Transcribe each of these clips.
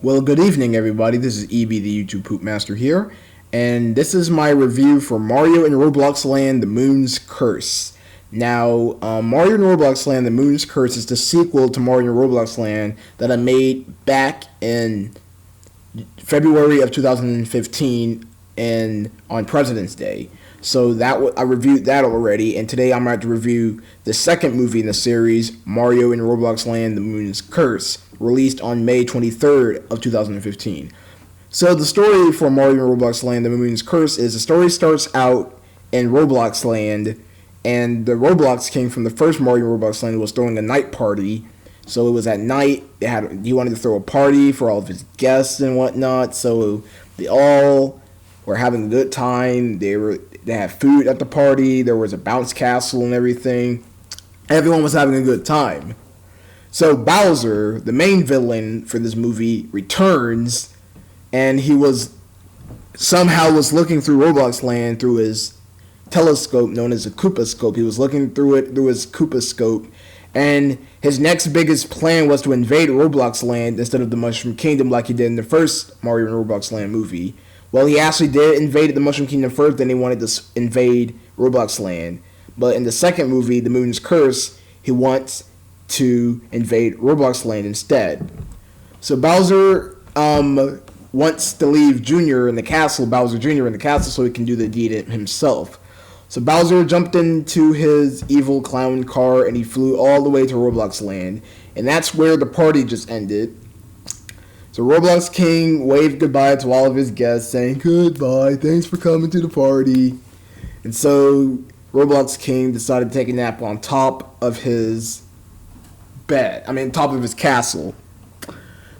Well, good evening, everybody. This is EB, the YouTube Poop Master here, and this is my review for Mario and Roblox Land: The Moon's Curse. Now, Mario and Roblox Land: The Moon's Curse is the sequel to Mario and Roblox Land that I made back in February of 2015 on President's Day. So I reviewed that already, and today I'm about to review the second movie in the series, Mario and Roblox Land: The Moon's Curse, released on May 23rd of 2015. So the story for Mario and Roblox Land: The Moon's Curse is the story starts out in Roblox Land, and the Roblox King from the first Mario and Roblox Land was throwing a night party. So it was at night. He wanted to throw a party for all of his guests and whatnot. So they all were having a good time. They had food at the party. There was a bounce castle and everything. Everyone was having a good time. So Bowser, the main villain for this movie, returns, and he was looking through Roblox Land through his telescope known as a Koopa scope. He was looking through it through his Koopa scope, and his next biggest plan was to invade Roblox Land instead of the Mushroom Kingdom like he did in the first Mario and Roblox Land movie. Well, he actually did invade the Mushroom Kingdom first, then he wanted to invade Roblox Land. But in the second movie, The Moon's Curse, he wants to invade Roblox Land instead. So Bowser wants to leave Bowser Jr. in the castle so he can do the deed himself. So Bowser jumped into his evil clown car and he flew all the way to Roblox Land. And that's where the party just ended. So Roblox King waved goodbye to all of his guests, saying, "Goodbye, thanks for coming to the party." And so Roblox King decided to take a nap on top of his top of his castle.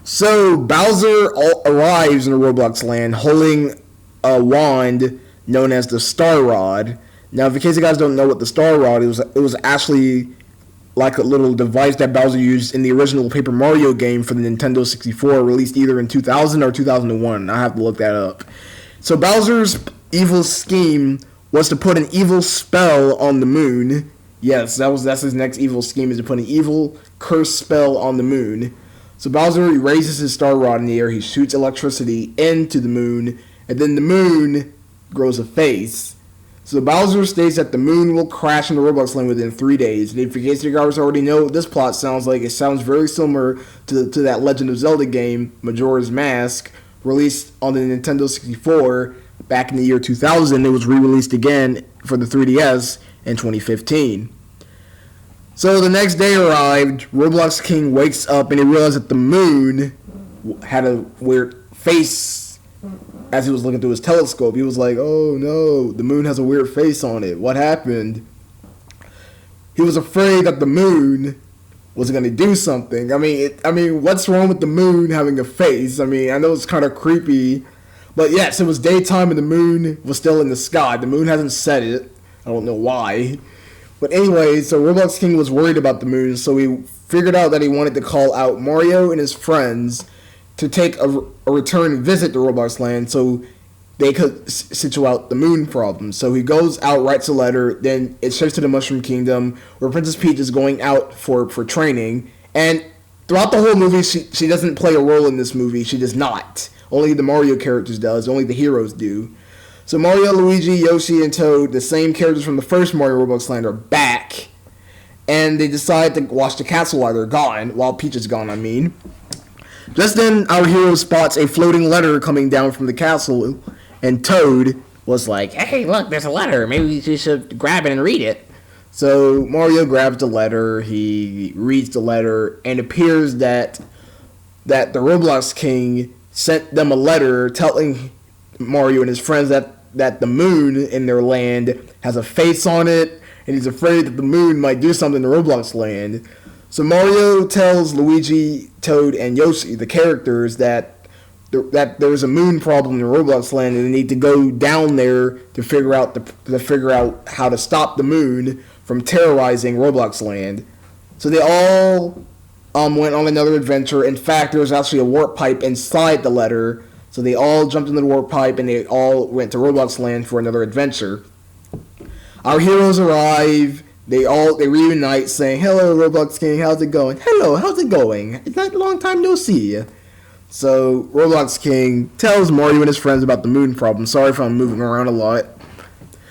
So Bowser arrives in Roblox Land holding a wand known as the Star Rod. Now, in case you guys don't know what the Star Rod is, it was actually like a little device that Bowser used in the original Paper Mario game for the Nintendo 64, released either in 2000 or 2001. I have to look that up. So Bowser's evil scheme was to put an evil spell on the moon. Yes, that's his next evil scheme, is to put an evil curse spell on the moon. So Bowser raises his Star Rod in the air, he shoots electricity into the moon, and then the moon grows a face. So Bowser states that the moon will crash into Roblox Land within 3 days. And if you guys already know what this plot sounds like, it sounds very similar to that Legend of Zelda game, Majora's Mask, released on the Nintendo 64 back in the year 2000. It was re-released again for the 3DS in 2015. So the next day arrived, Roblox King wakes up and he realized that the moon had a weird face. As he was looking through his telescope, he was like, "Oh no, the moon has a weird face on it. What happened?" He was afraid that the moon was going to do something. I mean, what's wrong with the moon having a face? I mean, I know it's kind of creepy, but yes, it was daytime and the moon was still in the sky. The moon hasn't set it. I don't know why. But anyway, so Roblox King was worried about the moon, so he figured out that he wanted to call out Mario and his friends to take a return visit to Roblox Land so they could situate the moon problem. So he goes out, writes a letter, then it shifts to the Mushroom Kingdom where Princess Peach is going out for training. And throughout the whole movie, she doesn't play a role in this movie. She does not. Only the Mario characters does. Only the heroes do. So Mario, Luigi, Yoshi, and Toad, the same characters from the first Mario Roblox Land, are back. And they decide to watch the castle while they're gone. While Peach is gone, I mean. Just then, our hero spots a floating letter coming down from the castle, and Toad was like, "Hey, look, there's a letter. Maybe you should grab it and read it." So Mario grabs the letter, he reads the letter, and it appears that the Roblox King sent them a letter telling Mario and his friends that the moon in their land has a face on it, and he's afraid that the moon might do something to Roblox Land. So Mario tells Luigi, Toad, and Yoshi, the characters, that there's a moon problem in Roblox Land, and they need to go down there to figure out how to stop the moon from terrorizing Roblox Land. So they all went on another adventure. In fact, there was actually a warp pipe inside the letter, so they all jumped into the warp pipe and they all went to Roblox Land for another adventure. Our heroes arrive. They reunite, saying, "Hello, Roblox King, how's it going?" "Hello, how's it going? It's not a long time no see." So Roblox King tells Mario and his friends about the moon problem. Sorry if I'm moving around a lot.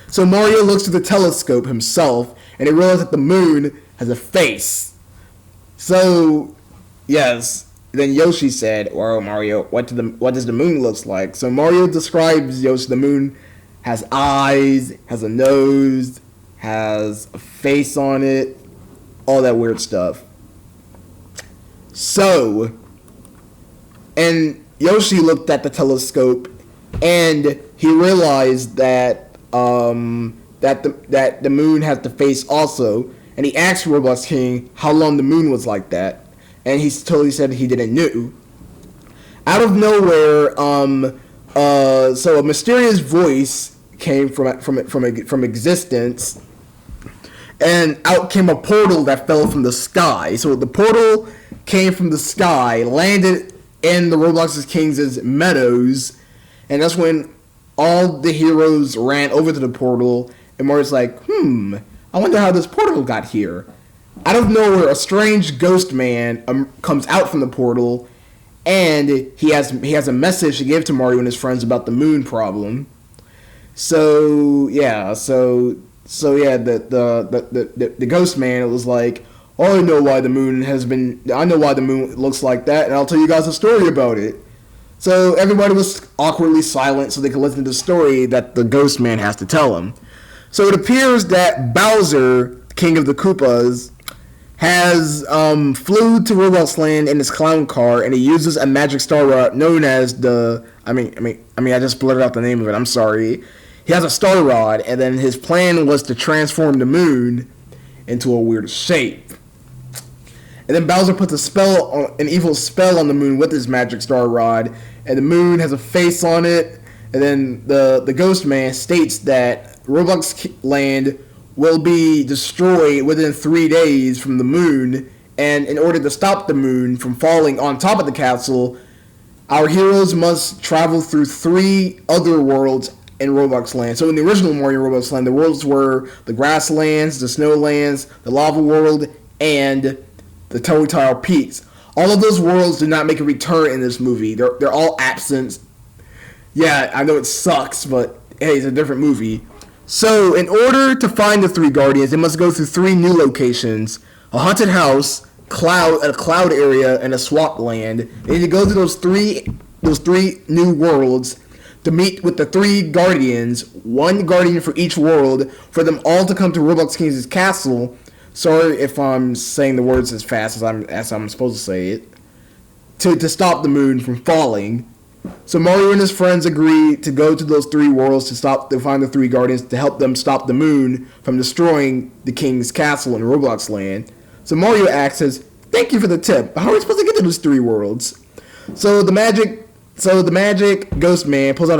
So Mario looks through the telescope himself, and he realizes that the moon has a face. So, yes. Then Yoshi said, "Well, Mario, what does the moon look like?" So Mario describes Yoshi. The moon has eyes, has a nose, has a face on it, all that weird stuff. So, and Yoshi looked at the telescope, and he realized that that the moon has the face also, and he asked Roblox King how long the moon was like that, and he totally said he didn't know. Out of nowhere, so a mysterious voice came from existence, and out came a portal that fell from the sky. So the portal came from the sky, landed in the Roblox King's meadows, and that's when all the heroes ran over to the portal, and Mario's like, I wonder how this portal got here. Out of nowhere, a strange ghost man comes out from the portal, and he has a message to give to Mario and his friends about the moon problem. So yeah, the ghost man was like, "Oh, I know why the moon looks like that, and I'll tell you guys a story about it." So everybody was awkwardly silent so they could listen to the story that the ghost man has to tell them. So it appears that Bowser, King of the Koopas, has flew to Roblox Land in his clown car, and he uses a magic star rod known as the I just blurted out the name of it. I'm sorry. He has a star rod, and then his plan was to transform the moon into a weird shape. And then Bowser puts an evil spell on the moon with his magic star rod, and the moon has a face on it. And then the ghost man states that Roblox Land will be destroyed within 3 days from the moon, and in order to stop the moon from falling on top of the castle, our heroes must travel through 3 other worlds in Roblox Land. So in the original Mario Roblox Land, the worlds were the Grasslands, the Snowlands, the Lava World, and the Tower Tile Peaks. All of those worlds do not make a return in this movie. They're all absent. Yeah, I know it sucks, but hey, it's a different movie. So, in order to find the 3 Guardians, they must go through 3 new locations: a haunted house, a cloud area, and a swamp land. They need to go to those three new worlds to meet with the 3 Guardians, 1 Guardian for each world, for them all to come to Roblox King's castle. Sorry if I'm saying the words as fast as I'm supposed to say it. To stop the moon from falling. So Mario and his friends agree to go to those 3 worlds to find the 3 Guardians to help them stop the moon from destroying the King's castle in Roblox Land. So Mario asks, "Thank you for the tip. How are we supposed to get to those 3 worlds?" So the magic ghost man pulls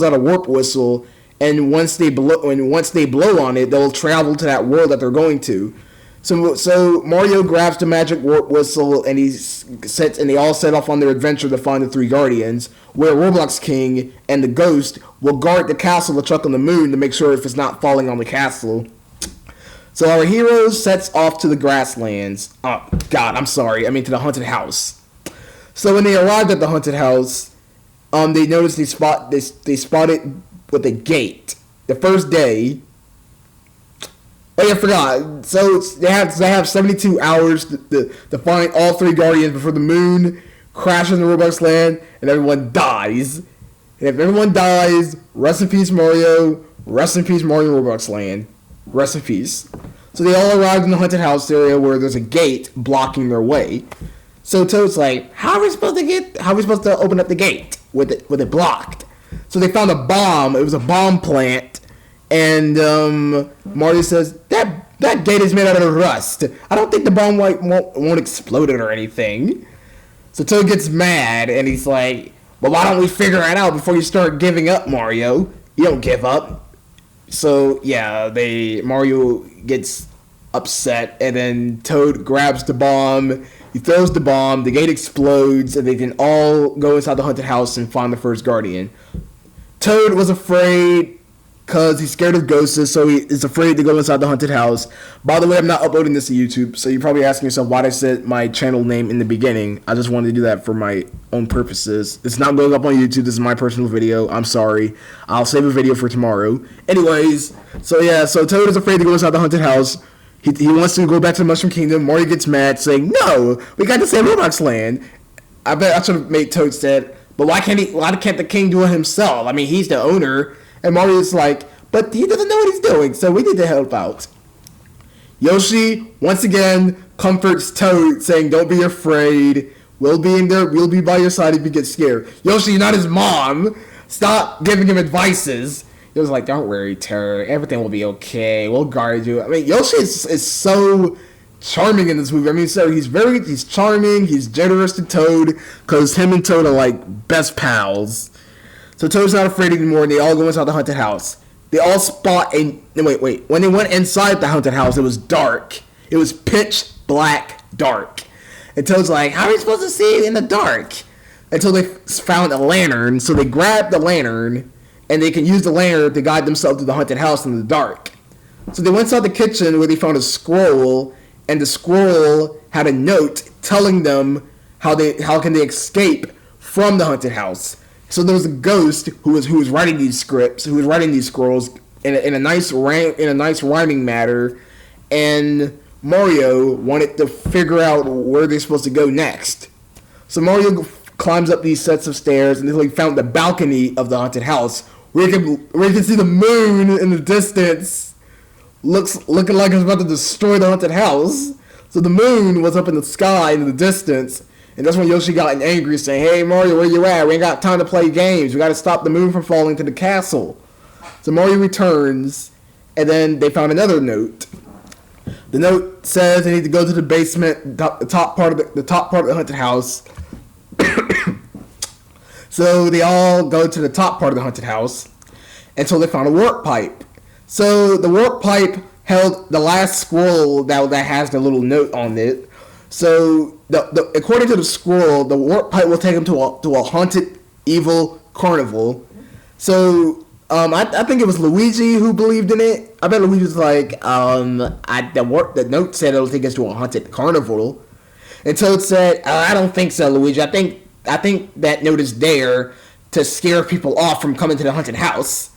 out a warp whistle, and once they blow on it, they'll travel to that world that they're going to. So Mario grabs the magic warp whistle, and they all set off on their adventure to find the 3 Guardians, where Roblox King and the Ghost will guard the castle to check on the moon to make sure if it's not falling on the castle. So our heroes sets off to the Grasslands. Oh God, I'm sorry. I mean to the haunted house. So when they arrived at the haunted house, they noticed they spotted with a gate. The first day. Oh yeah, I forgot. So they have 72 hours to find all 3 Guardians before the moon crashes in Roblox Land and everyone dies. And if everyone dies, rest in peace Mario. Rest in peace Mario Roblox Land. Rest in peace. So they all arrived in the haunted house area where there's a gate blocking their way. So Toad's like, how are we supposed to open up the gate with it blocked? So they found a bomb. It was a bomb plant. And Mario says, that gate is made out of rust. I don't think the bomb won't explode it or anything. So Toad gets mad, and he's like, well, why don't we figure it out before you start giving up, Mario? You don't give up. So, yeah, Mario gets upset, and then Toad grabs the bomb. He throws the bomb, the gate explodes, and they can all go inside the haunted house and find the first Guardian. Toad was afraid because he's scared of ghosts, so he is afraid to go inside the haunted house. By the way, I'm not uploading this to YouTube, so you're probably asking yourself why I said my channel name in the beginning. I just wanted to do that for my own purposes. It's not going up on YouTube. This is my personal video. I'm sorry. I'll save a video for tomorrow. Anyways, so Toad is afraid to go inside the haunted house. He wants to go back to the Mushroom Kingdom. Mario gets mad, saying, "No, we got to save Roblox Land." I bet I should have made Toad said, "But why can't the king do it himself? I mean, he's the owner." And Mario's like, "But he doesn't know what he's doing, so we need to help out." Yoshi, once again, comforts Toad, saying, "Don't be afraid. We'll be in there. We'll be by your side if you get scared." Yoshi, you're not his mom. Stop giving him advices. He was like, "Don't worry, Toad. Everything will be okay. We'll guard you." I mean, Yoshi is so charming in this movie. I mean, so he's charming. He's generous to Toad, because him and Toad are like best pals. So Toad's not afraid anymore, and they all go inside the haunted house. They all spot a... Wait. When they went inside the haunted house, it was dark. It was pitch black dark. And Toad's like, "How are we supposed to see in the dark?" Until they found a lantern. So they grabbed the lantern, and they can use the lantern to guide themselves to the haunted house in the dark. So they went inside the kitchen, where they found a scroll, and the scroll had a note telling them how can they escape from the haunted house. So there was a ghost who was writing these scripts, who was writing these scrolls in a nice rhyming matter, and Mario wanted to figure out where they're supposed to go next. So Mario climbs up these sets of stairs until he found the balcony of the haunted house, where you can see the moon in the distance, looking like it's about to destroy the haunted house. So the moon was up in the sky in the distance. And that's when Yoshi got angry, saying, "Hey, Mario, where you at? We ain't got time to play games. We got to stop the moon from falling to the castle." So Mario returns, and then they found another note. The note says they need to go to the basement, the top part of the haunted house. So they all go to the top part of the haunted house until they found a warp pipe. So the warp pipe held the last scroll that has the little note on it. So, according to the scroll, the warp pipe will take him to a haunted, evil carnival. So, I think it was Luigi who believed in it. I bet Luigi was like, the note said it'll take us to a haunted carnival. And Toad said, "I don't think so, Luigi. I think that note is there to scare people off from coming to the haunted house."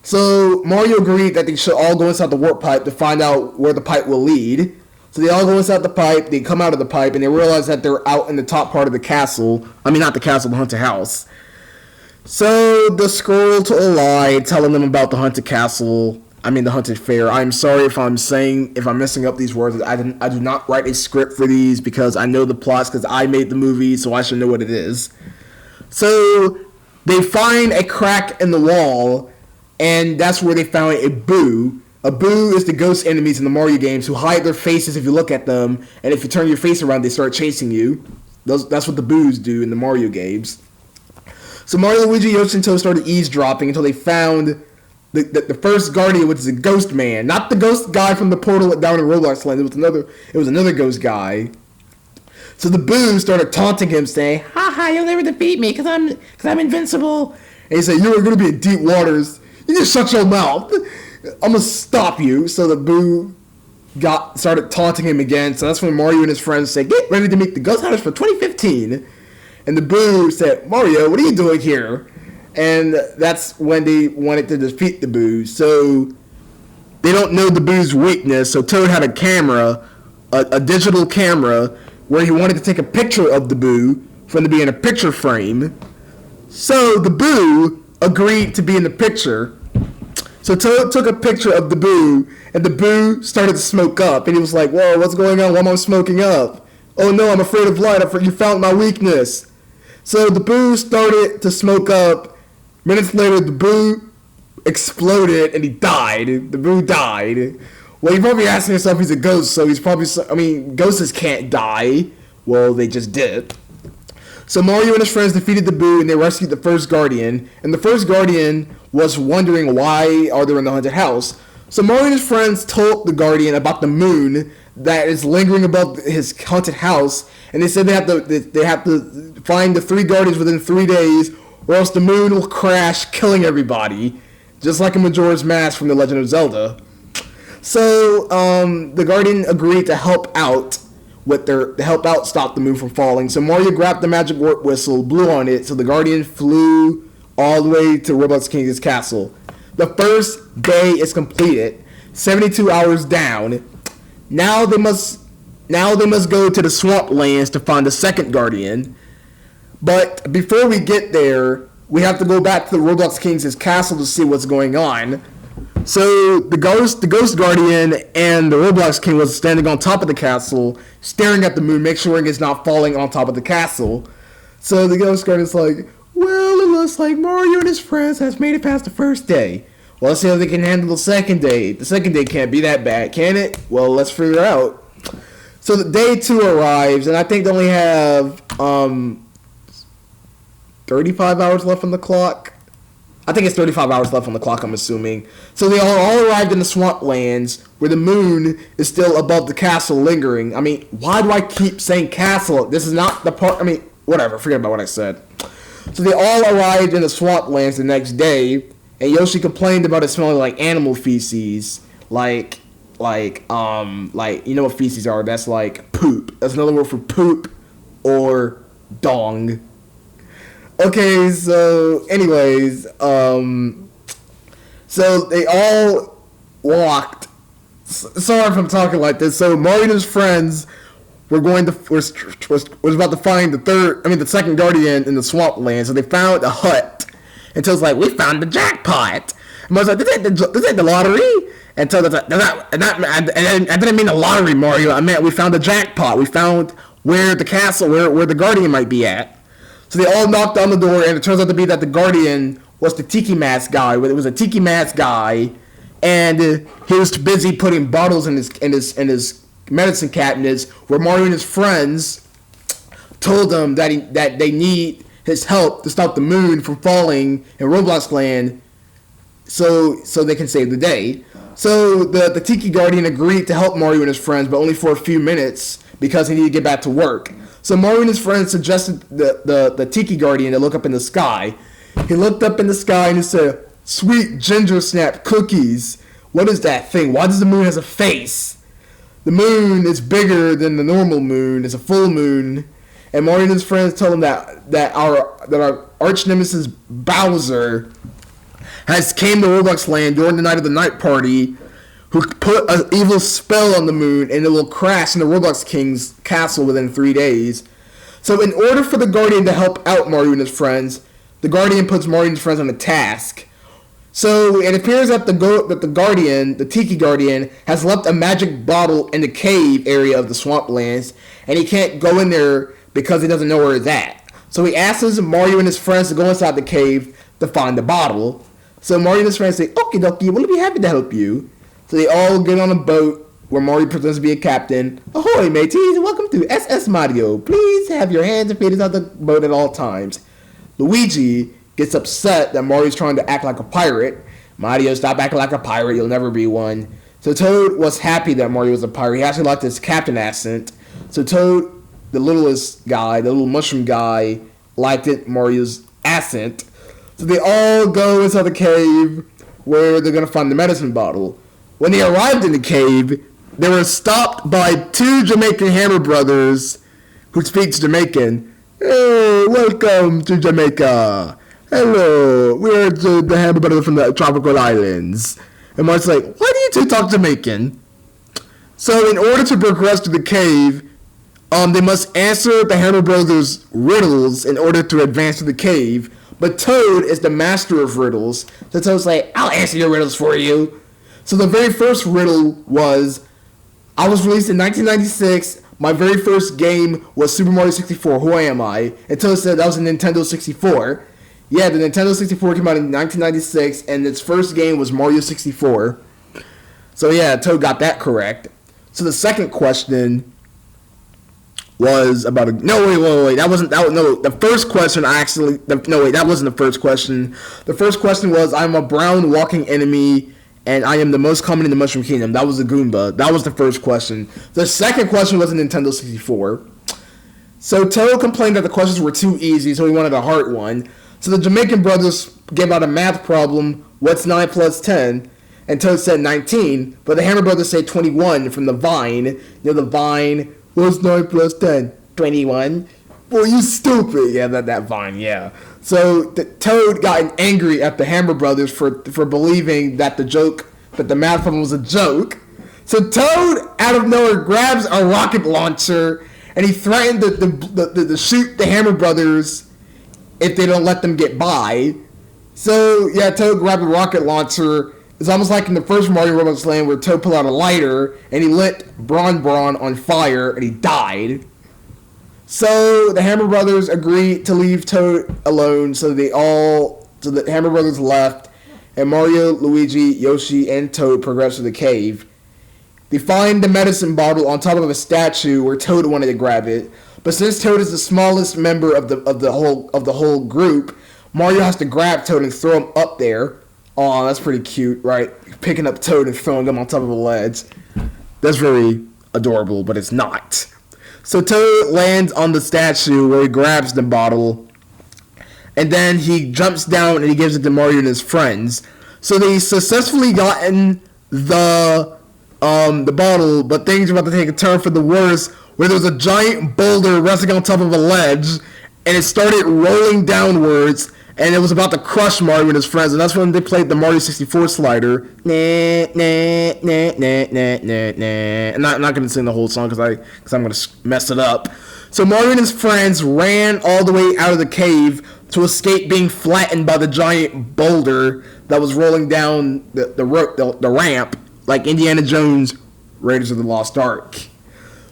So, Mario agreed that they should all go inside the warp pipe to find out where the pipe will lead. So they all go inside the pipe, they come out of the pipe, and they realize that they're out in the top part of the castle. I mean, not the castle, the haunted house. So the scroll told a lie, telling them about the haunted castle, the haunted fair. I'm sorry if I'm messing up these words. I do not write a script for these, because I know the plots, because I made the movie, so I should know what it is. So they find a crack in the wall, and that's where they found a boo. A boo is the ghost enemies in the Mario games who hide their faces if you look at them, and if you turn your face around, they start chasing you. That's what the boos do in the Mario games. So Mario, Luigi, Yoshi, and Toad started eavesdropping until they found the first guardian, which is a ghost man, not the ghost guy from the portal down in Roblox Land. It was another ghost guy. So the boos started taunting him, saying, "Ha, you'll never defeat me, because I'm invincible." And he said, "You are going to be in deep waters. You just shut your mouth. I'm gonna stop you." So the boo started taunting him again. So that's when Mario and his friends said, "Get ready to meet the Ghost Hunters for 2015." And the boo said, "Mario, what are you doing here?" And that's when they wanted to defeat the boo. So they don't know the boo's weakness. So Toad had a camera, a digital camera, where he wanted to take a picture of the boo for him to be in a picture frame. So the boo agreed to be in the picture. So Toad took a picture of the boo, and the boo started to smoke up. And he was like, "Whoa, what's going on? Why am I smoking up? Oh no, I'm afraid of light. You found my weakness." So the boo started to smoke up. Minutes later, the boo exploded, and he died. The boo died. Well, you're probably asking yourself, he's a ghost, so he's probably... ghosts can't die. Well, they just did. So Mario and his friends defeated the boo, and they rescued the first guardian. And the first guardian was wondering why are they in the haunted house. So Mario and his friends told the guardian about the moon that is lingering above his haunted house, and they said they have to find the three guardians within 3 days, or else the moon will crash, killing everybody. just like a Majora's Mask from The Legend of Zelda. So the Guardian agreed to help out stop the moon from falling. So Mario grabbed the magic warp whistle, blew on it, so the Guardian flew all the way to Roblox King's castle. The first day is completed. 72 hours down. Now they must go to the swamp lands to find the second Guardian. But before we get there, we have to go back to the Roblox King's castle to see what's going on. So the Ghost Guardian and the Roblox King was standing on top of the castle, staring at the moon, make sure it's not falling on top of the castle. So the Ghost Guardian's like, well, it looks like Mario and his friends has made it past the first day. Well, let's see how they can handle the second day. The second day can't be that bad, can it? Well, let's figure it out. So the day 2 arrives, and I think they only have 35 hours left on the clock. I think it's 35 hours left on the clock, I'm assuming. So they all arrived in the swamp lands, where the moon is still above the castle lingering. I mean, why do I keep saying castle? This is not the part, I mean, whatever, forget about what I said. So they all arrived in the swamp lands the next day, and Yoshi complained about it smelling like animal feces. Like, you know what feces are? That's like poop. That's another word for poop or dong. Okay, so anyways, so they all walked. Sorry if I'm talking like this. So Mario and his friends was about to find the second Guardian in the swamp land. So they found a hut, and Toad's like, "We found the jackpot." And Mario's like, "This ain't the lottery." And Toad's like, I didn't mean the lottery, Mario. I meant we found the jackpot. We found where the castle, where the Guardian might be at. So they all knocked on the door, and it turns out to be that the Guardian was the Tiki Mask guy. It was a Tiki Mask guy, and he was busy putting bottles in his medicine cabinets, where Mario and his friends told him that they need his help to stop the moon from falling in Roblox Land, so they can save the day. So the Tiki Guardian agreed to help Mario and his friends, but only for a few minutes because he needed to get back to work. So Mario and his friends suggested the Tiki Guardian to look up in the sky. He looked up in the sky and he said, "Sweet ginger snap cookies. What is that thing? Why does the moon have a face?" The moon is bigger than the normal moon. It's a full moon. And Mario and his friends told him that our arch nemesis Bowser has came to Roblox Land during the night of the night party, who put an evil spell on the moon, and it will crash in the Roblox King's castle within 3 days. So in order for the Guardian to help out Mario and his friends, the Guardian puts Mario and his friends on a task. So it appears that the Tiki Guardian, has left a magic bottle in the cave area of the swamplands, and he can't go in there because he doesn't know where it's at. So he asks Mario and his friends to go inside the cave to find the bottle. So Mario and his friends say, "Okie dokie, we'll be happy to help you." So they all get on a boat where Mario pretends to be a captain. "Ahoy, mateys, welcome to SS Mario. Please have your hands and feet on the boat at all times." Luigi gets upset that Mario's trying to act like a pirate. "Mario, stop acting like a pirate. You'll never be one." So Toad was happy that Mario was a pirate. He actually liked his captain accent. So Toad, the littlest guy, the little mushroom guy, liked Mario's accent. So they all go inside the cave where they're going to find the medicine bottle. When they arrived in the cave, they were stopped by 2 Jamaican Hammer brothers who speaks Jamaican. "Hey, welcome to Jamaica. Hello, we're the Hammer brothers from the tropical islands." And Mark's like, "Why do you 2 talk Jamaican?" So in order to progress to the cave, they must answer the Hammer brothers' riddles in order to advance to the cave. But Toad is the master of riddles. So Toad's like, "I'll answer your riddles for you." So the very first riddle was, I was released in 1996. My very first game was Super Mario 64. Who am I? And Toad said that was a Nintendo 64. Yeah, the Nintendo 64 came out in 1996, and its first game was Mario 64. So yeah, Toad got that correct. So the second question was about wait, the first question that wasn't the first question. The first question was, I'm a brown walking enemy, and I am the most common in the Mushroom Kingdom. That was a Goomba. That was the first question. The second question was a Nintendo 64. So Toad complained that the questions were too easy, so he wanted a hard one. So the Jamaican brothers gave out a math problem. What's 9 plus 10? And Toad said 19, but the Hammer Brothers say 21 from the vine. You know the vine. What's 9 plus 10? 21. Well, you stupid. Yeah, that vine, yeah. So Toad got angry at the Hammer Brothers for believing that the math problem was a joke. So Toad, out of nowhere, grabs a rocket launcher, and he threatened to shoot the Hammer Brothers if they don't let them get by. So, yeah, Toad grabbed a rocket launcher. It's almost like in the first Mario Roblox Land where Toad pulled out a lighter, and he lit Bron on fire, and he died. So the Hammer Brothers agreed to leave Toad alone, so the Hammer Brothers left, and Mario, Luigi, Yoshi, and Toad progressed to the cave. They find the medicine bottle on top of a statue where Toad wanted to grab it, but since Toad is the smallest member of the whole group, Mario has to grab Toad and throw him up there. Aw, that's pretty cute, right? Picking up Toad and throwing him on top of a ledge. That's very adorable, but it's not. So Toad lands on the statue where he grabs the bottle, and then he jumps down and he gives it to Mario and his friends. So they successfully gotten the bottle, but things are about to take a turn for the worse, where there's a giant boulder resting on top of a ledge, and it started rolling downwards, and it was about to crush Mario and his friends, and that's when they played the Mario 64 slider. I'm not going to sing the whole song because I'm going to mess it up. So Mario and his friends ran all the way out of the cave to escape being flattened by the giant boulder that was rolling down the ramp, like Indiana Jones, Raiders of the Lost Ark.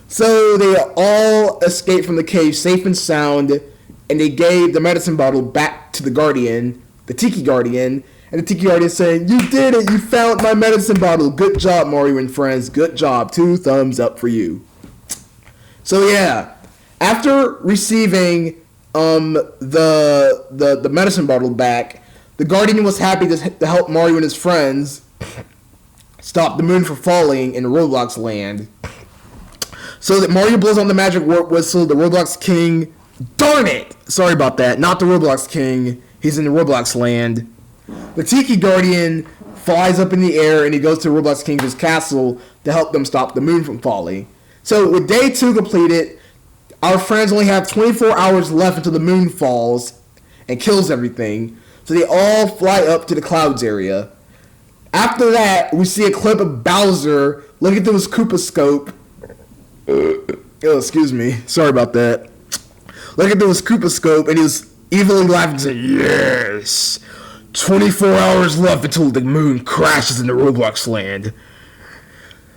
So they all escaped from the cave safe and sound, and they gave the medicine bottle back to the Guardian, the Tiki Guardian, and the Tiki Guardian saying, "You did it! You found my medicine bottle! Good job, Mario and friends! Good job! 2 thumbs up for you!" So yeah, after receiving the medicine bottle back, the Guardian was happy to help Mario and his friends stop the moon from falling in Roblox Land. So that Mario blows on the magic warp whistle, the Roblox King. Darn it! Sorry about that. Not the Roblox King. He's in the Roblox Land. The Tiki Guardian flies up in the air and he goes to Roblox King's castle to help them stop the moon from falling. So with day 2 completed, our friends only have 24 hours left until the moon falls and kills everything. So they all fly up to the clouds area. After that, we see a clip of Bowser looking through his Koopa scope. Oh, excuse me. Sorry about that. Looking through his Koopa scope, and he was evilly laughing, saying, "Yes! 24 hours left until the moon crashes into Roblox Land.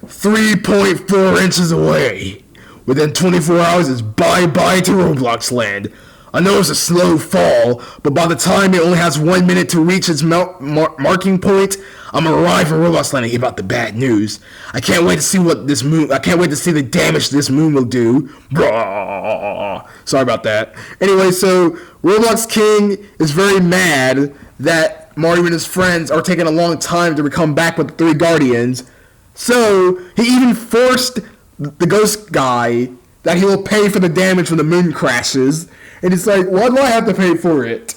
3.4 inches away. Within 24 hours, it's bye-bye to Roblox Land. I know it's a slow fall, but by the time it only has 1 minute to reach its marking point, I'm gonna arrive in Roblox Land and give out the bad news. I can't wait to see the damage this moon will do." Blah. Sorry about that. Anyway, so Roblox King is very mad that Mario and his friends are taking a long time to come back with the 3 Guardians. So he even forced the ghost guy that he will pay for the damage when the moon crashes. And it's like, why do I have to pay for it?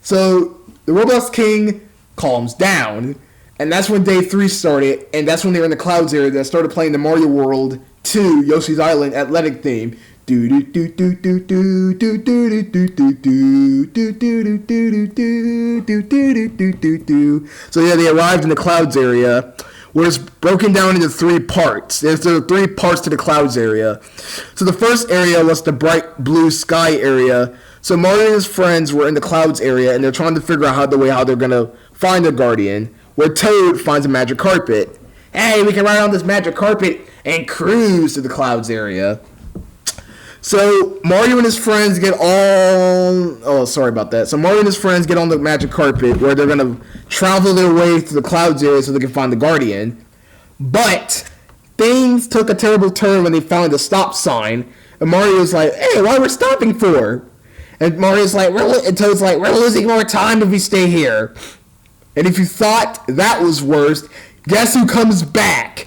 So the Roblox King calms down. And that's when day 3 started. And that's when they were in the clouds area that started playing the Mario World 2 Yoshi's Island athletic theme. So yeah, they arrived in the clouds area, where it's broken down into 3 parts. There are 3 parts to the clouds area. So the first area was the bright blue sky area. So Mario and his friends were in the clouds area, and they're trying to figure out how they're gonna find the Guardian. Where Toad finds a magic carpet. Hey, we can ride on this magic carpet and cruise to the clouds area. So Mario and his friends get So Mario and his friends get on the magic carpet where they're gonna travel their way to the clouds area so they can find the Guardian. But things took a terrible turn when they found the stop sign, and Mario's like, "Hey, what are we stopping for?" And Mario's like, and Toad's like, "We're losing more time if we stay here." And if you thought that was worst, guess who comes back?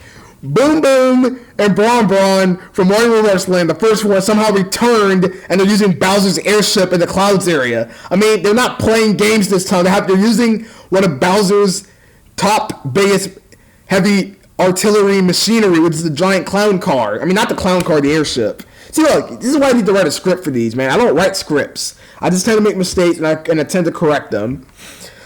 Boom Boom and Bron Bron from Mario Roblox Land, the first one, somehow returned, and they're using Bowser's airship in the clouds area. I mean, they're not playing games this time. They're using one of Bowser's top biggest heavy artillery machinery, which is the giant clown car. I mean, not the clown car, the airship. See, look, this is why I need to write a script for these, man. I don't write scripts. I just tend to make mistakes, and I tend to correct them.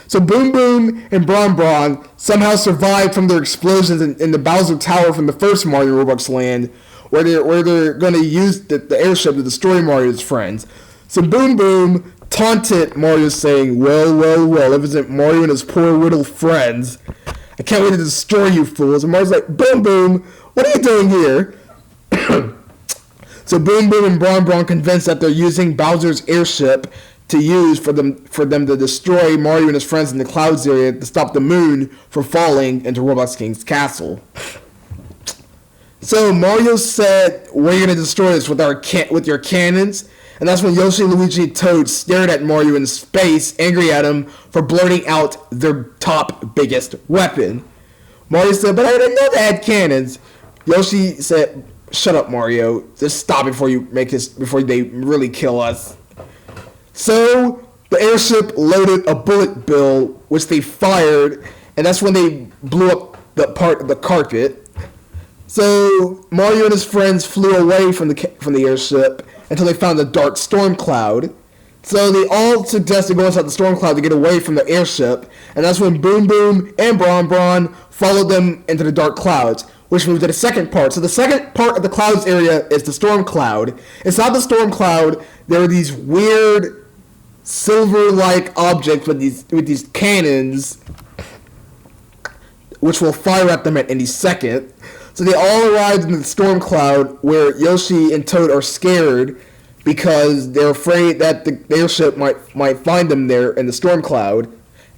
So Boom Boom and Bron Bron somehow survived from their explosions in the Bowser Tower from the first Mario Roblox Land, where they're going to use the airship to destroy Mario's friends. So Boom Boom taunted Mario, saying, well, well, well, if it isn't Mario and his poor little friends, I can't wait to destroy you fools. And Mario's like, Boom Boom, what are you doing here? So Boom Boom and Bron Bron convinced that they're using Bowser's airship to use for them to destroy Mario and his friends in the clouds area to stop the moon from falling into Roblox King's castle. So Mario said, "We're gonna destroy this with your cannons." And that's when Yoshi, Luigi, and Toad stared at Mario in space, angry at him for blurting out their top biggest weapon. Mario said, "But I didn't know they had cannons." Yoshi said, "Shut up, Mario. Just stop it before they really kill us." So the airship loaded a bullet bill, which they fired, and that's when they blew up the part of the carpet. So Mario and his friends flew away from the airship until they found a dark storm cloud. So they all suggested going inside the storm cloud to get away from the airship, and that's when Boom Boom and Bron Bron followed them into the dark clouds, which moved to the second part. So the second part of the clouds area is the storm cloud. It's not the storm cloud. There are these weird silver-like objects with these cannons, which will fire at them at any second. So they all arrived in the storm cloud, where Yoshi and Toad are scared because they're afraid that the airship might find them there in the storm cloud,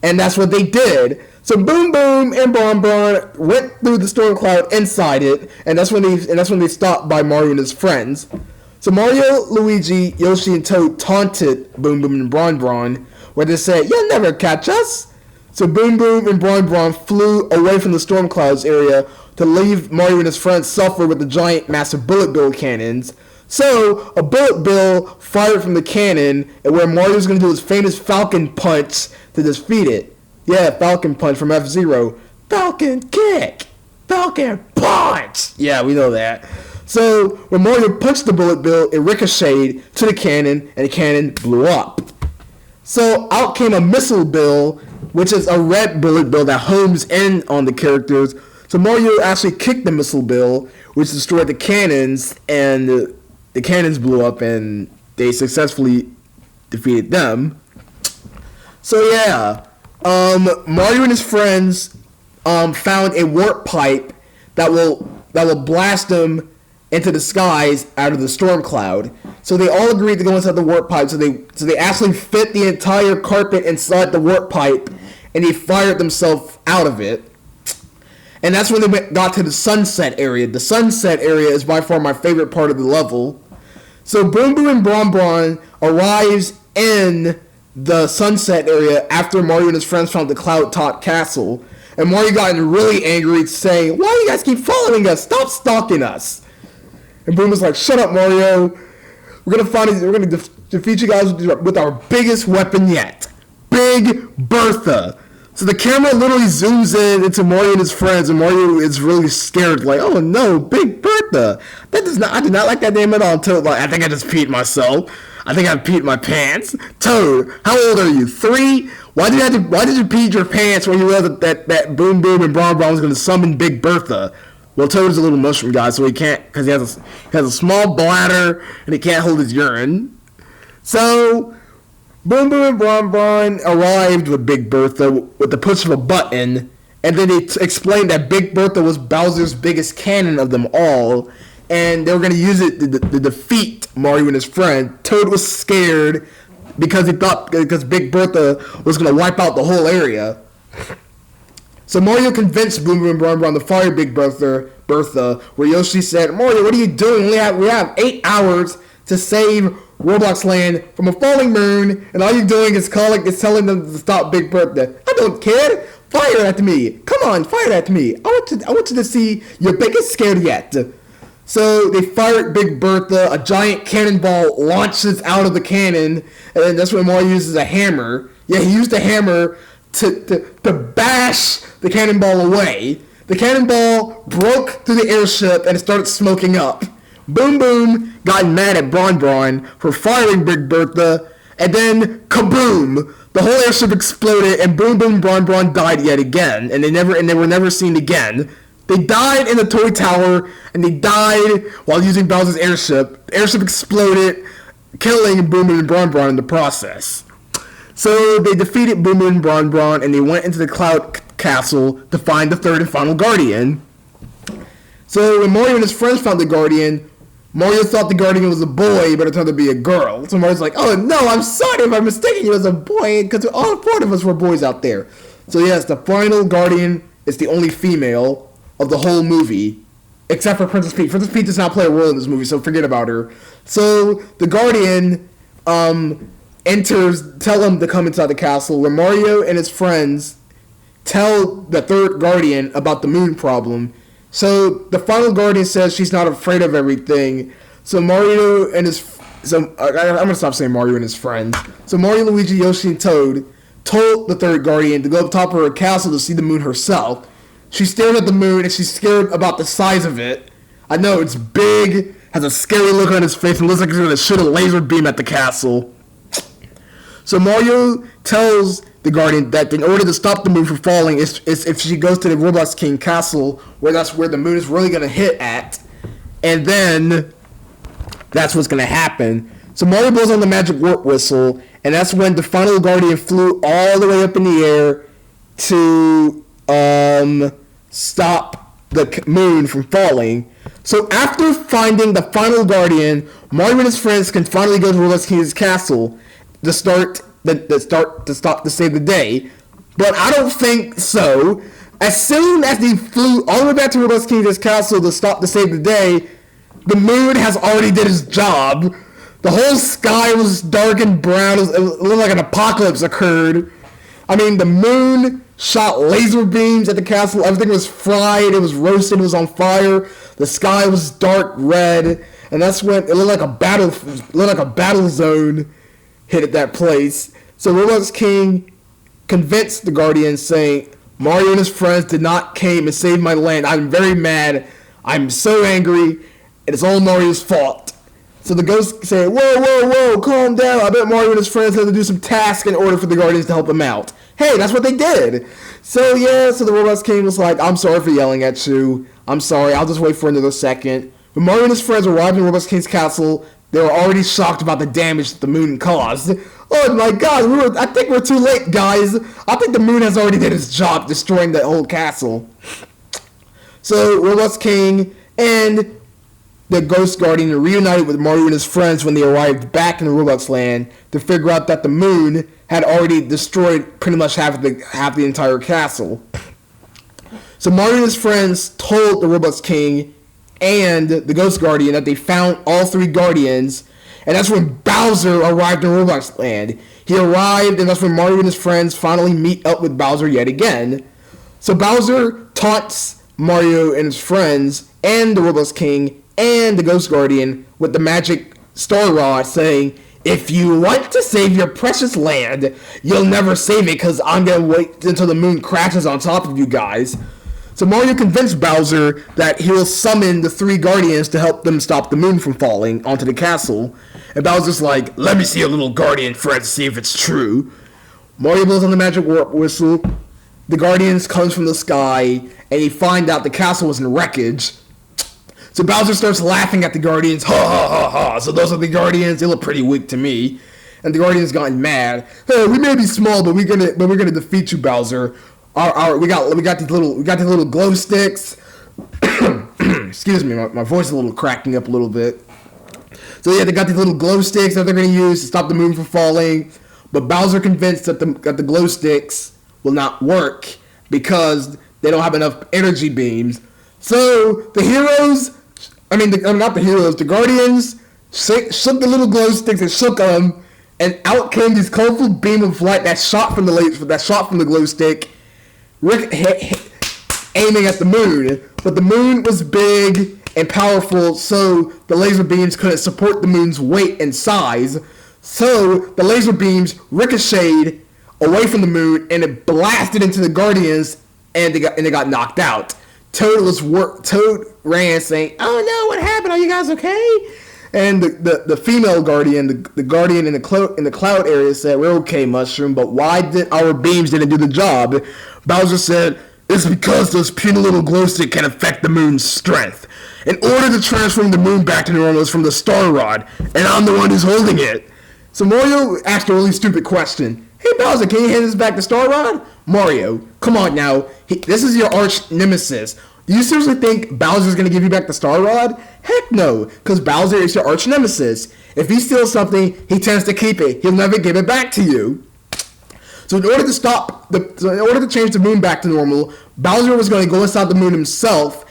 and that's what they did. So Boom Boom and Bron Bron went through the storm cloud inside it, and that's when they stopped by Mario and his friends. So Mario, Luigi, Yoshi, and Toad taunted Boom Boom and Bron Bron, where they said, "You'll never catch us." So Boom Boom and Bron Bron flew away from the storm clouds area to leave Mario and his friends suffer with the giant, massive bullet bill cannons. So a bullet bill fired from the cannon, and where Mario's going to do his famous Falcon Punch to defeat it. Yeah, Falcon Punch from F-Zero. Falcon Kick! Falcon Punch! Yeah, we know that. So when Mario punched the bullet bill, it ricocheted to the cannon, and the cannon blew up. So out came a missile bill, which is a red bullet bill that homes in on the characters. So Mario actually kicked the missile bill, which destroyed the cannons, and the cannons blew up, and they successfully defeated them. So yeah, Mario and his friends found a warp pipe that will blast them into the skies out of the storm cloud. So they all agreed to go inside the warp pipe. So they actually fit the entire carpet inside the warp pipe, and they fired themselves out of it. And that's when they got to the sunset area. The sunset area is by far my favorite part of the level. So Boom Boom and Bron Bron arrives in the sunset area after Mario and his friends found the cloud-top castle. And Mario got really angry, saying, "Why do you guys keep following us? Stop stalking us." And Boom was like, "Shut up, Mario. We're gonna defeat you guys with our biggest weapon yet, Big Bertha." So the camera literally zooms in into Mario and his friends, and Mario is really scared, like, "Oh no, Big Bertha! I did not like that name at all." Toad, like, "I think I just peed myself. I think I peed my pants." Toad, how old are you? 3? Why did you pee your pants when you realized that Boom Boom and Bron Bron was going to summon Big Bertha? Well, Toad is a little mushroom guy, so he can't, because he has a small bladder and he can't hold his urine. So Boom Boom and Bron Bron arrived with Big Bertha with the push of a button, and then they explained that Big Bertha was Bowser's biggest cannon of them all, and they were going to use it to defeat Mario and his friend. Toad was scared because Big Bertha was going to wipe out the whole area. So Mario convinced Boom Boom and Bron Bron to fire Big Bertha, where Yoshi said, "Mario, what are you doing? We have 8 hours to save Roblox Land from a falling moon, and all you're doing is telling them to stop Big Bertha." "I don't care. Fire at me! Come on, fire at me! I want you to see your biggest scare yet. So they fire at Big Bertha. A giant cannonball launches out of the cannon, and then that's when Mario uses a hammer. Yeah, he used a hammer to bash the cannonball away. The cannonball broke through the airship and it started smoking up. Boom Boom got mad at Bron Bron for firing Big Bertha, and then kaboom! The whole airship exploded, and Boom Boom and Bron Bron died yet again, and they were never seen again. They died in the toy tower, and they died while using Bowser's airship. The airship exploded, killing Boom Boom and Bron Bron in the process. So they defeated Boom Boom and Bron Bron, and they went into the Cloud Castle to find the third and final Guardian. So when Mario and his friends found the Guardian, Mario thought the Guardian was a boy, but it turned out to be a girl. So Mario's like, oh no, I'm sorry if I'm mistaken you as a boy, because all four of us were boys out there. So yes, the final Guardian is the only female of the whole movie, except for Princess Peach. Princess Peach does not play a role in this movie, so forget about her. So the Guardian tell him to come inside the castle, where Mario and his friends tell the third Guardian about the moon problem. So the final Guardian says she's not afraid of everything. So Mario and his... I'm going to stop saying Mario and his friends. So Mario, Luigi, Yoshi, and Toad told the third Guardian to go up top of her castle to see the moon herself. She stared at the moon and she's scared about the size of it. I know, it's big, has a scary look on his face, and looks like he's going to shoot a laser beam at the castle. So Mario tells the Guardian that in order to stop the moon from falling, is if she goes to the Roblox King castle, where that's where the moon is really going to hit at, and then that's what's going to happen. So Mario blows on the magic warp whistle, and that's when the final Guardian flew all the way up in the air to stop the moon from falling. So after finding the final Guardian, Mario and his friends can finally go to Roblox King's castle to stop to save the day. But I don't think so. As soon as they flew all the way back to Roblox King's castle to stop to save the day, the moon has already did its job. The whole sky was dark and brown. It looked like an apocalypse occurred. I mean, the moon shot laser beams at the castle. Everything was fried. It was roasted. It was on fire. The sky was dark red, and that's when it looked like a battle zone hit at that place. So Roblox King convinced the Guardians, saying, Mario and his friends did not came and save my land. I'm very mad. I'm so angry, and it's all Mario's fault. So the ghosts say, whoa, calm down. I bet Mario and his friends had to do some tasks in order for the Guardians to help him out. Hey, that's what they did. So the Roblox King was like, I'm sorry for yelling at you. I'm sorry, I'll just wait for another second. When Mario and his friends arrived in Roblox King's castle, they were already shocked about the damage that the moon caused. Oh my god, I think we're too late, guys. I think the moon has already did its job destroying the whole castle. So Roblox King and the Ghost Guardian reunited with Mario and his friends when they arrived back in the Roblox Land to figure out that the moon had already destroyed pretty much half the entire castle. So Mario and his friends told the Roblox King and the Ghost Guardian that they found all three Guardians, and that's when Bowser arrived in Roblox Land. He arrived, and that's when Mario and his friends finally meet up with Bowser yet again. So Bowser taunts Mario and his friends and the Roblox King and the Ghost Guardian with the magic star rod, saying, if you want to save your precious land, you'll never save it because I'm going to wait until the moon crashes on top of you guys. So Mario convinced Bowser that he will summon the three Guardians to help them stop the moon from falling onto the castle. And Bowser's like, let me see your little Guardian friend to see if it's true. Mario blows on the magic warp whistle. The Guardians comes from the sky, and he finds out the castle was in wreckage. So Bowser starts laughing at the Guardians. Ha ha ha ha. So those are the Guardians. They look pretty weak to me. And the Guardians gotten mad. Hey, we may be small, but we're gonna defeat you, Bowser. We got these little glow sticks. Excuse me, my voice is a little cracking up a little bit. So yeah, they got these little glow sticks that they're gonna use to stop the moon from falling. But Bowser convinced that the glow sticks will not work because they don't have enough energy beams. So the heroes, not the heroes, the Guardians shook the little glow sticks and shook them, and out came this colorful beam of light that shot from the glow stick. aiming at the moon, but the moon was big and powerful, so the laser beams couldn't support the moon's weight and size. So the laser beams ricocheted away from the moon, and it blasted into the Guardians, and they got knocked out. Toad ran saying, "Oh no, what happened? Are you guys okay?" And the female Guardian, the Guardian in the cloud area said, "We're okay, Mushroom, but why did our beams didn't do the job?" Bowser said, "It's because those puny little glow stick can affect the moon's strength. In order to transform the moon back to normal, it's from the Star Rod, and I'm the one who's holding it." So Mario asked a really stupid question. "Hey Bowser, can you hand this back to Star Rod?" "Mario, come on now. This is your arch nemesis. Do you seriously think Bowser's gonna give you back the Star Rod? Heck no, because Bowser is your arch nemesis. If he steals something, he tends to keep it. He'll never give it back to you." So in order to change the moon back to normal, Bowser was going to go inside the moon himself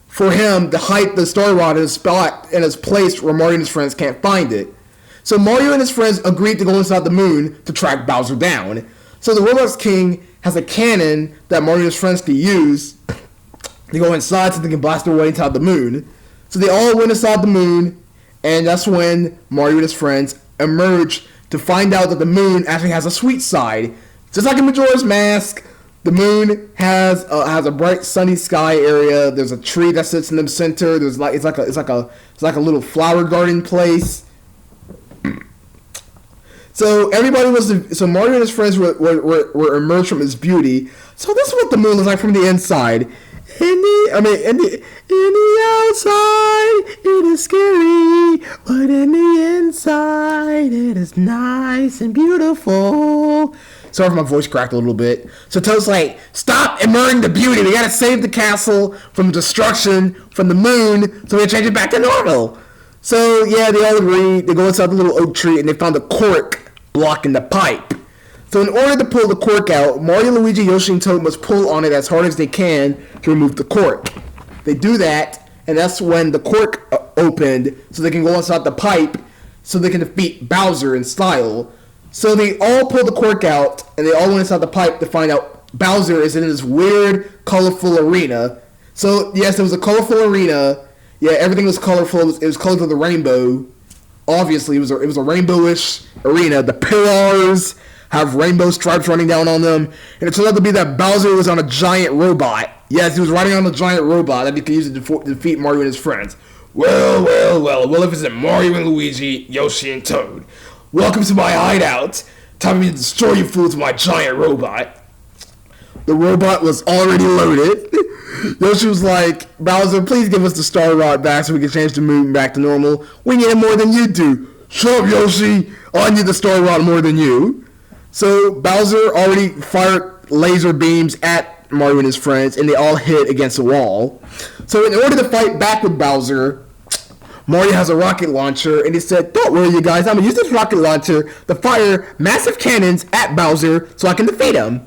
for him to hide the Star Rod in a spot in his place where Mario and his friends can't find it. So Mario and his friends agreed to go inside the moon to track Bowser down. So the Roblox King has a cannon that Mario and his friends can use to go inside so they can blast their way inside the moon. So they all went inside the moon, and that's when Mario and his friends emerged to find out that the moon actually has a sweet side. Just like in Majora's Mask, the moon has a bright sunny sky area. There's a tree that sits in the center. It's like a little flower garden place. So Mario and his friends were emerged from its beauty. So this is what the moon looks like from the inside. In the outside, it is scary, but in the inside, it is nice and beautiful. Sorry if my voice cracked a little bit. So Toad's like, "Stop admiring the beauty. We gotta save the castle from destruction from the moon, so we change it back to normal." So yeah, they all agree. They go inside the little oak tree, and they found a cork blocking the pipe. So in order to pull the cork out, Mario, Luigi, Yoshi, and Toad must pull on it as hard as they can to remove the cork. They do that, and that's when the cork opened, so they can go inside the pipe, so they can defeat Bowser in style. So they all pull the cork out, and they all went inside the pipe to find out Bowser is in this weird, colorful arena. So yes, it was a colorful arena. Yeah, everything was colorful. It was colored with the rainbow. Obviously, it was a rainbowish arena. The pillars have rainbow stripes running down on them, and it turned out to be that Bowser was on a giant robot. Yes, he was riding on a giant robot that he could use to defeat Mario and his friends. Well, if it's Mario and Luigi, Yoshi and Toad. Welcome to my hideout. Time for me to destroy you fools with my giant robot. The robot was already loaded. Yoshi was like, "Bowser, please give us the Star Rod back so we can change the moon back to normal. We need it more than you do." "Shut up, Yoshi. I need the Star Rod more than you." So Bowser already fired laser beams at Mario and his friends, and they all hit against a wall. So in order to fight back with Bowser, Mario has a rocket launcher, and he said, "Don't worry, you guys. I'm going to use this rocket launcher to fire massive cannons at Bowser so I can defeat him."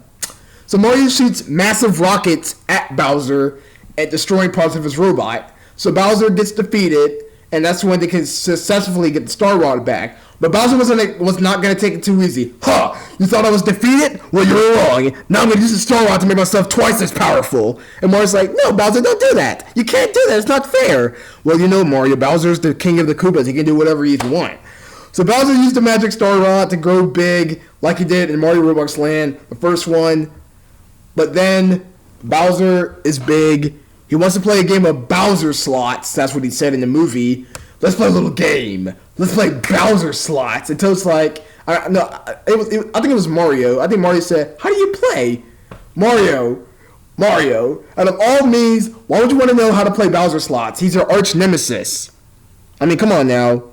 So Mario shoots massive rockets at Bowser and destroying parts of his robot. So Bowser gets defeated, and that's when they can successfully get the Star Rod back. But Bowser was not going to take it too easy. "Huh, you thought I was defeated? Well, you're wrong. Now I'm going to use the Star Rod to make myself twice as powerful." And Mario's like, "No, Bowser, don't do that. You can't do that. It's not fair." "Well, you know, Mario, Bowser's the king of the Koopas. He can do whatever he wants." So Bowser used the magic Star Rod to grow big like he did in Mario Roblox Land, the first one. But then Bowser is big. He wants to play a game of Bowser slots. That's what he said in the movie. "Let's play a little game. Let's play Bowser slots." And Toad's like, I think it was Mario. I think Mario said, "How do you play?" Mario. Out of all means, why would you want to know how to play Bowser slots? He's your arch nemesis. I mean, come on now.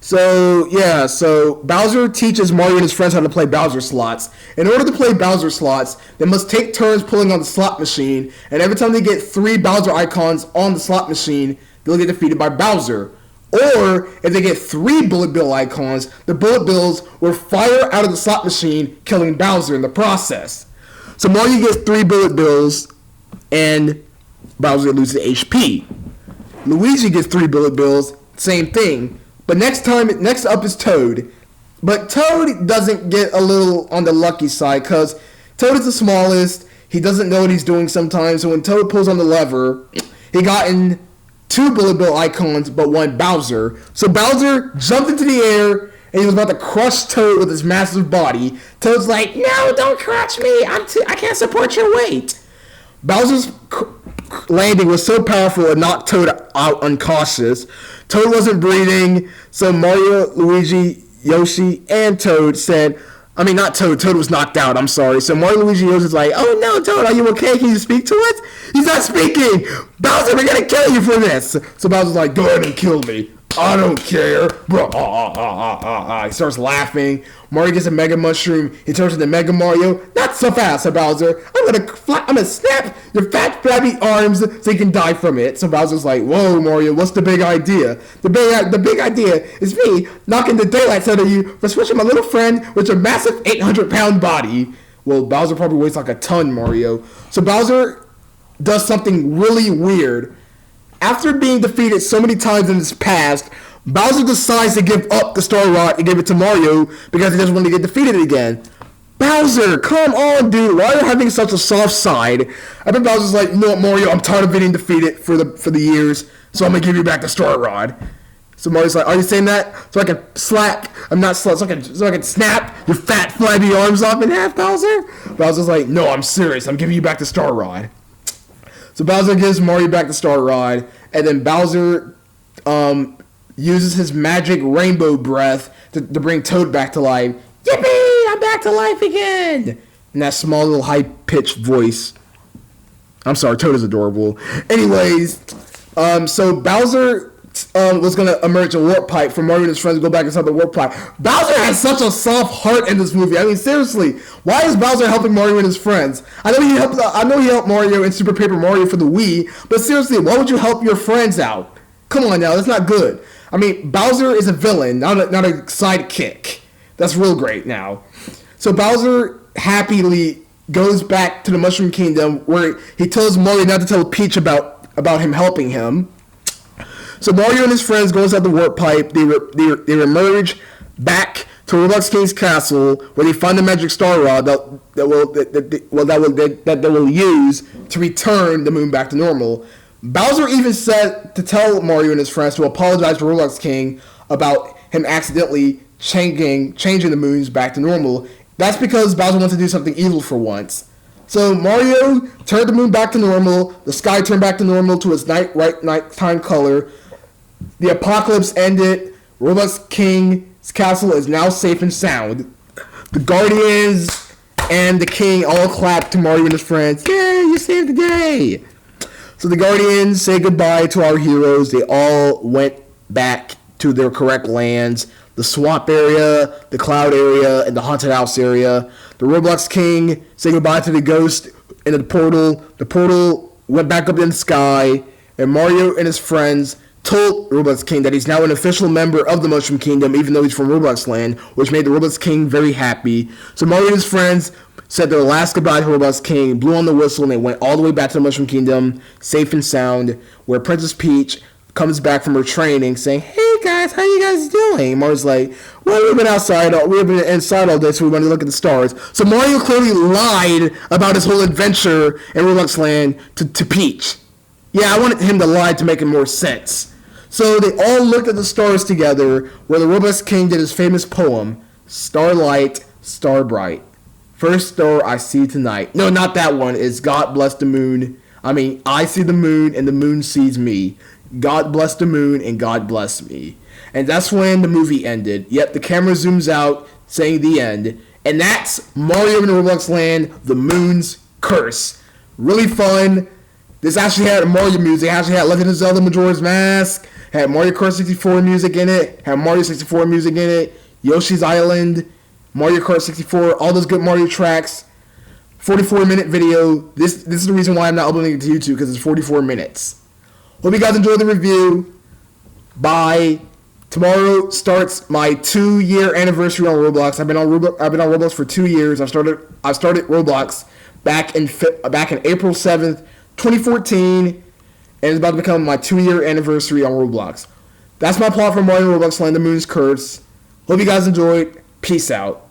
So Bowser teaches Mario and his friends how to play Bowser slots. In order to play Bowser slots, they must take turns pulling on the slot machine, and every time they get 3 Bowser icons on the slot machine, they'll get defeated by Bowser. Or, if they get 3 bullet bill icons, the bullet bills will fire out of the slot machine, killing Bowser in the process. So Mario gets 3 bullet bills, and Bowser loses HP. Luigi gets 3 bullet bills, same thing. But next up is Toad. But Toad doesn't get a little on the lucky side, because Toad is the smallest, He doesn't know what he's doing sometimes, so when Toad pulls on the lever, he got in 2 Bullet Bill icons, but 1 Bowser. So Bowser jumped into the air, and he was about to crush Toad with his massive body. Toad's like, no, don't crush me. I can't support your weight. Bowser's landing was so powerful it knocked Toad out unconscious. Toad wasn't breathing, so Mario, Luigi, Yoshi, and Toad said, I mean, not Toad. Toad was knocked out. I'm sorry. So Mario, Luigi, Yoshi's like, oh no, Toad, are you okay? Can you speak to us? He's not speaking. Bowser, we're going to kill you for this. So Bowser's like, go ahead and kill me. I don't care. Bro, He starts laughing. Mario gets a Mega Mushroom. He turns into Mega Mario. Not so fast, said Bowser. I'm gonna snap your fat, flabby arms so you can die from it. So Bowser's like, whoa, Mario, what's the big idea? The big idea is me knocking the daylights out of you for switching my little friend with your massive 800-pound body. Well, Bowser probably weighs like a ton, Mario. So Bowser does something really weird. After being defeated so many times in his past, Bowser decides to give up the Star Rod and give it to Mario because he doesn't want to get defeated again. Bowser, come on, dude. Why are you having such a soft side? I bet Bowser's like, you know what, Mario, I'm tired of getting defeated for the years, so I'm going to give you back the Star Rod. So Mario's like, are you saying that so I can slap? I'm not slap, so I can snap your fat, flabby arms off in half, Bowser? Bowser's like, no, I'm serious. I'm giving you back the Star Rod. So Bowser gives Mario back the Star Rod, and then Bowser uses his magic rainbow breath to bring Toad back to life. Yippee! I'm back to life again! In that small little high-pitched voice. I'm sorry, Toad is adorable. Anyways, so Bowser was going to emerge a warp pipe for Mario and his friends to go back inside the warp pipe. Bowser has such a soft heart in this movie. I mean, seriously, why is Bowser helping Mario and his friends? I know he helped Mario in Super Paper Mario for the Wii, but seriously, why would you help your friends out? Come on now, that's not good. I mean, Bowser is a villain, not a sidekick. That's real great now. So Bowser happily goes back to the Mushroom Kingdom where he tells Mario not to tell Peach about him helping him. So Mario and his friends go inside the warp pipe. They emerge back to Roblox King's castle, where they find the magic star rod that they will use to return the moon back to normal. Bowser even said to tell Mario and his friends to apologize to Roblox King about him accidentally changing the moons back to normal. That's because Bowser wants to do something evil for once. So Mario turned the moon back to normal. The sky turned back to normal to its nighttime color. The apocalypse ended. Roblox King's castle is now safe and sound. The Guardians and the King all clap to Mario and his friends. Yay, you saved the day! So the Guardians say goodbye to our heroes. They all went back to their correct lands. The swamp area, the cloud area, and the haunted house area. The Roblox King said goodbye to the ghost in the portal. The portal went back up in the sky. And Mario and his friends told Roblox King that he's now an official member of the Mushroom Kingdom, even though he's from Roblox Land, which made the Roblox King very happy. So Mario and his friends said their last goodbye to Roblox King, blew on the whistle, and they went all the way back to the Mushroom Kingdom, safe and sound, where Princess Peach comes back from her training saying, hey guys, how you guys doing? Mario's like, well, we've been inside all day, so we went to look at the stars. So Mario clearly lied about his whole adventure in Roblox Land to Peach. Yeah, I wanted him to lie to make it more sense. So they all looked at the stars together, where the Roblox King did his famous poem, Starlight, Star Bright. First star I see tonight. No, not that one. It's God bless the moon. I see the moon and the moon sees me. God bless the moon and God bless me. And that's when the movie ended. Yep, the camera zooms out saying the end. And that's Mario in Roblox Land, The Moon's Curse. Really fun. This actually had Mario music. It actually had Legend of Zelda Majora's Mask. Had Mario Kart 64 music in it. Had Mario 64 music in it. Yoshi's Island. Mario Kart 64. All those good Mario tracks. 44-minute video. This is the reason why I'm not uploading it to YouTube, because it's 44 minutes. Hope you guys enjoyed the review. Bye. Tomorrow starts my 2-year anniversary on Roblox. I've been on Roblox for 2 years. I started Roblox back in April 7th, 2014, and it's about to become my 2-year anniversary on Roblox. That's my plot for Mario Roblox Land, The Moon's Curse. Hope you guys enjoyed. Peace out.